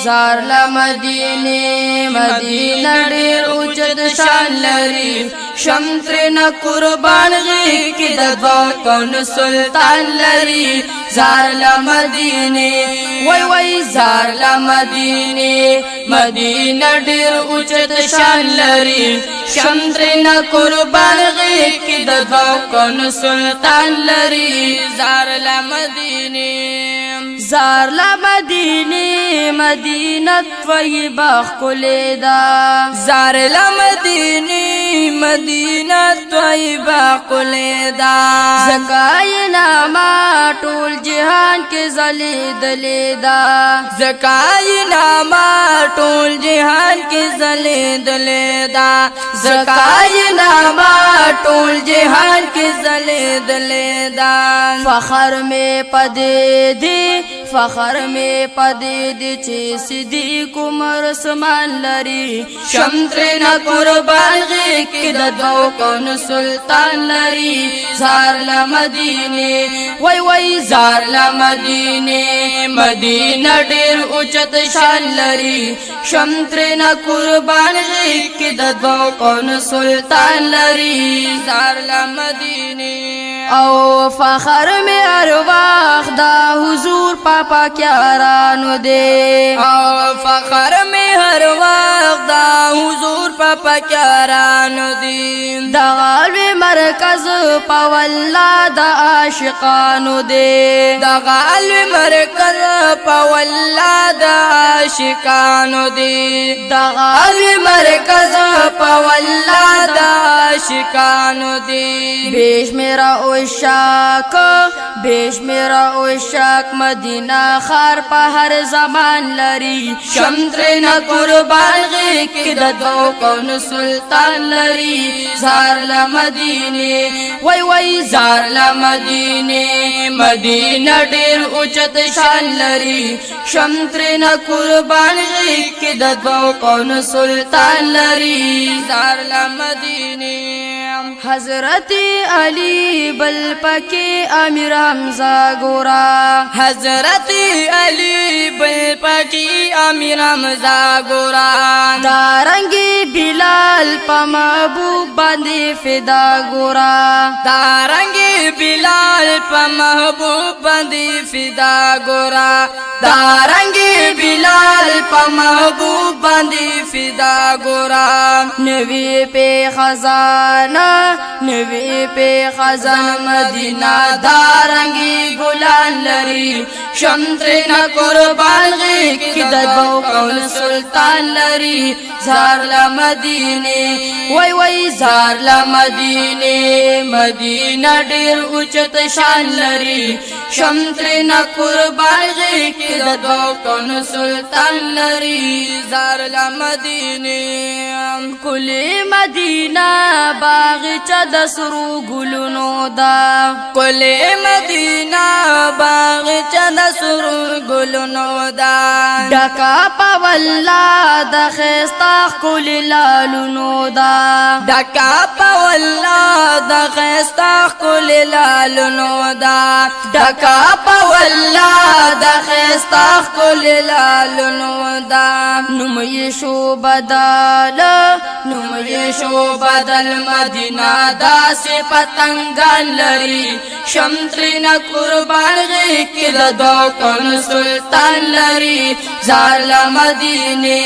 زار لمدینه مدینه ډیر اوچت شان لري شمتر نه قربان غي کې د دوا کون سلطان لري زار لمدینه وای زار لمدینه مدینه ډیر اوچت شان لري شمتر نه قربان غي کې د دوا کون سلطان لري زار لمدینه مدینه طیبه خلې دا زار لمدینه مدینه طیبه خلې دا زکاینا ما ټول جهان کې زلیدلې دا زکاینا ما ټول جهان کې زلیدلې دا زکاینا ما ټول جهان کې زلیدلې دا فخر میں پدے دی چی صدیق عمر سمان لری شمتر نا قربان غی کی ددو کون سلطان لری زار لمدینه وای زار لمدینه مدینه ډیر اوچت شان لری شمتر نا قربان غی کی ددو کون سلطان لری زار لمدینه او فخر میں ارواح دا حضور پاپا کیارانو دے او فخر میں ہر وقت دا حضور پاپا کیارانو دے دا غالب مرکز پاولا دا عاشقانو دے دا غالب مرکز پاولا دا عاشقانو دے دا غالب مرکز پاولا دا عاشقانو دے بیش میرا عشاق مدینہ خار پا ہر زمان لری شمتر نا قربان غی کی ددو کون سلطان لری زار لمدینه وای زار لمدینه مدینہ ډیر اوچت شان لری شمتر نا قربان غی کی ددو کون سلطان لری زار لمدینه حضرت علی بل پکی امیر حمزہ گورا حضرت علی بل پکی امیر حمزہ گورا دارنگی بلال پا محبوب باندې فدا گورا دارنگی بلال پا محبوب باندې فدا گورا دارنگی بلال پا محبوب باندې فدا گورا نوی پہ خزانہ مدینہ دارنگی گلان لری شمتر نا قربان غی کی ددو کون سلطان لری زار لمدینه وای زار لمدینه مدینہ ډیر اوچت شان لری شمتر نا قربان غی کی ددو کون سلطان لری زار لمدینه کلی مدینہ باغچہ د سرو گلونو دا کلی مدینہ باغچہ د سرو گلونو دا ډکا پاولا د خستا کلی لالونو دا ډکا پاولا د خستا کلی لالونو دا ډکا پاولا د خستا کلی لالونو دا نم یشو بدل مدینہ دا سے پتنگان لری شمتر نا قربان غی کی ددو کون سلطان لری زار لمدینه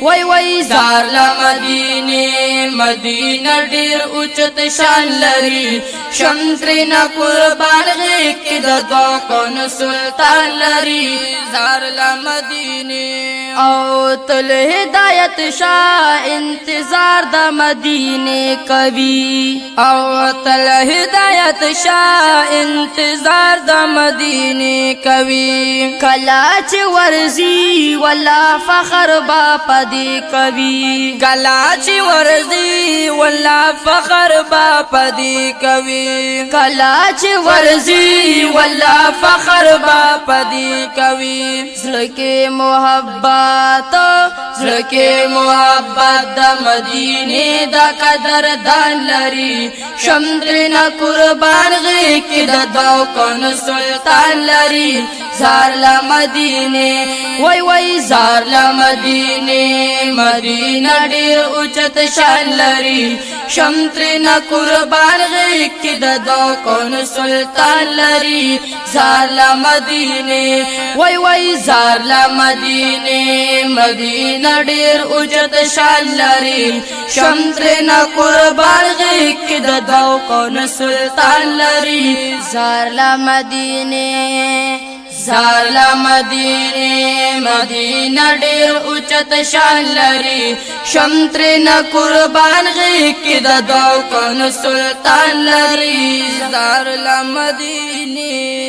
وای زار لمدینه مدینہ ډیر اوچت شان لری شمتر نا قربان غی کی ددو کون سلطان لری زار لمدینه او تل ہدایت شاہ انتظار دا مدینے کوي او تل ہدایت شاہ انتظار دا مدینے کوي کلا چ ورزی ولا فخر با پدی کوي کلا چ ورزی ولا فخر با پدی کوي کلا چ ورزی والله فخر با پدی کوي زلکی محبت د مدینه دا قدر دان لري شمترنا قربان غي کې د دو کون سلطان لري زار لا مدینه وای زار لا مدینه ډیر اوچت شان لري شمترنا قربان غي کې د دو کون سلطان لري زار لا مدینه وای زار لا مدینه ډیر اوچت شان لري شمترنا قربان غي کې د دو کون سلطان لري زار لا مدینه ډیر اوچت شان لري شمترنا قربان غي کې د دو کون سلطان لري زار لا مدینه